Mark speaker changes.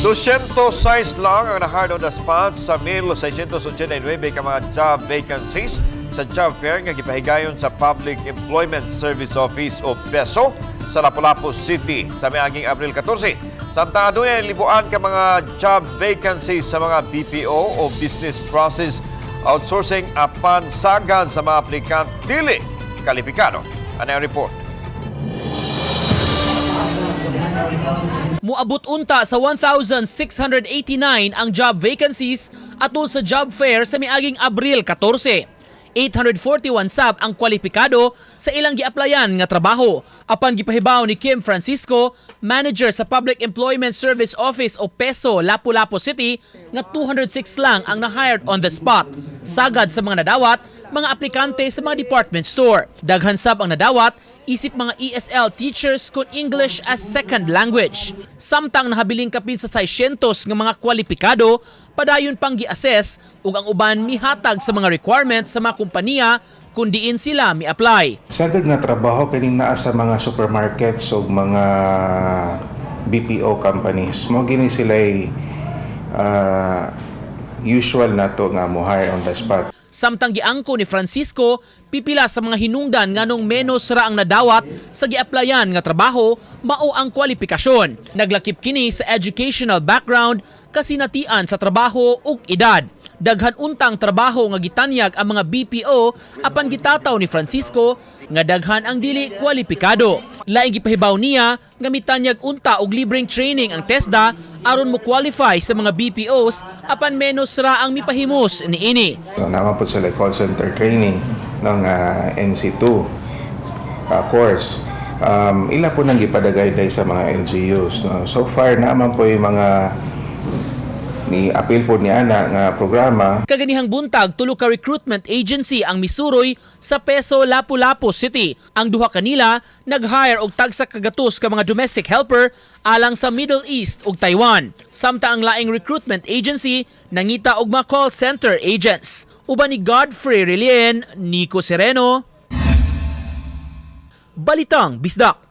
Speaker 1: 206 lang ang na-hard on the spot sa 1,689 ka mga job vacancies sa job fair nga gipahigayon sa Public Employment Service Office o PESO sa Lapu-Lapu City sa miaging Abril 14. Samtang adunay libuan ka mga job vacancies sa mga BPO o Business Process Outsourcing apan sagad sa mga aplikant dili kalipikado. Ano ang report?
Speaker 2: Muabot unta sa 1,689 ang job vacancies atol sa job fair sa miaging Abril 14. 841 sab ang kwalipikado sa ilang giaplayan nga trabaho. Apan gipahibaw ni Kim Francisco, manager sa Public Employment Service Office o PESO, Lapu-Lapu City, nga 206 lang ang na-hired on the spot. Sagad sa mga nadawat, mga aplikante sa mga department store. Daghan sab ang nadawat, isip mga ESL teachers kung English as second language. Samtang nahabiling kapin sa 600 nga mga kwalipikado, padayon pang gi-assess ug ang uban mihatag sa mga requirements sa mga kumpanya kung diin sila mi-apply.
Speaker 3: Sagad nga trabaho kining naa sa mga supermarkets ug mga BPO companies. Mo gini sila'y usual nato nga mo hire on the spot.
Speaker 2: Samtang giangko ni Francisco, pipila sa mga hinungdan nganong menos ra ang nadawat sa giaplayan nga trabaho mao ang kwalifikasyon. Naglakip kini sa educational background, kasinatian sa trabaho ug edad. Daghan untang trabaho nga gitanyag ang mga BPO apan gitataw ni Francisco nga daghan ang dili kwalipikado. Laing gipahibaw niya nga mitanyag unta og libreng training ang TESDA aron mo qualify sa mga BPOs apan menos ra ang mipahimos niini.
Speaker 3: Naman po sila call center training ng NC2 course. Ila po nang gipadagay sa mga LGUs. No? So far naman po yung mga ni appeal po ni ana nga programa.
Speaker 2: Kaganihang buntag tulo ka recruitment agency ang misuroy sa PESO Lapu-Lapu City. Ang duha kanila nag-hire og tagsa kagatos ka mga domestic helper alang sa Middle East ug Taiwan. Samtang ang laing recruitment agency nangita og mga call center agents. Uban ni Godfrey Relien, Nico Sereno, Balitang Bisdak.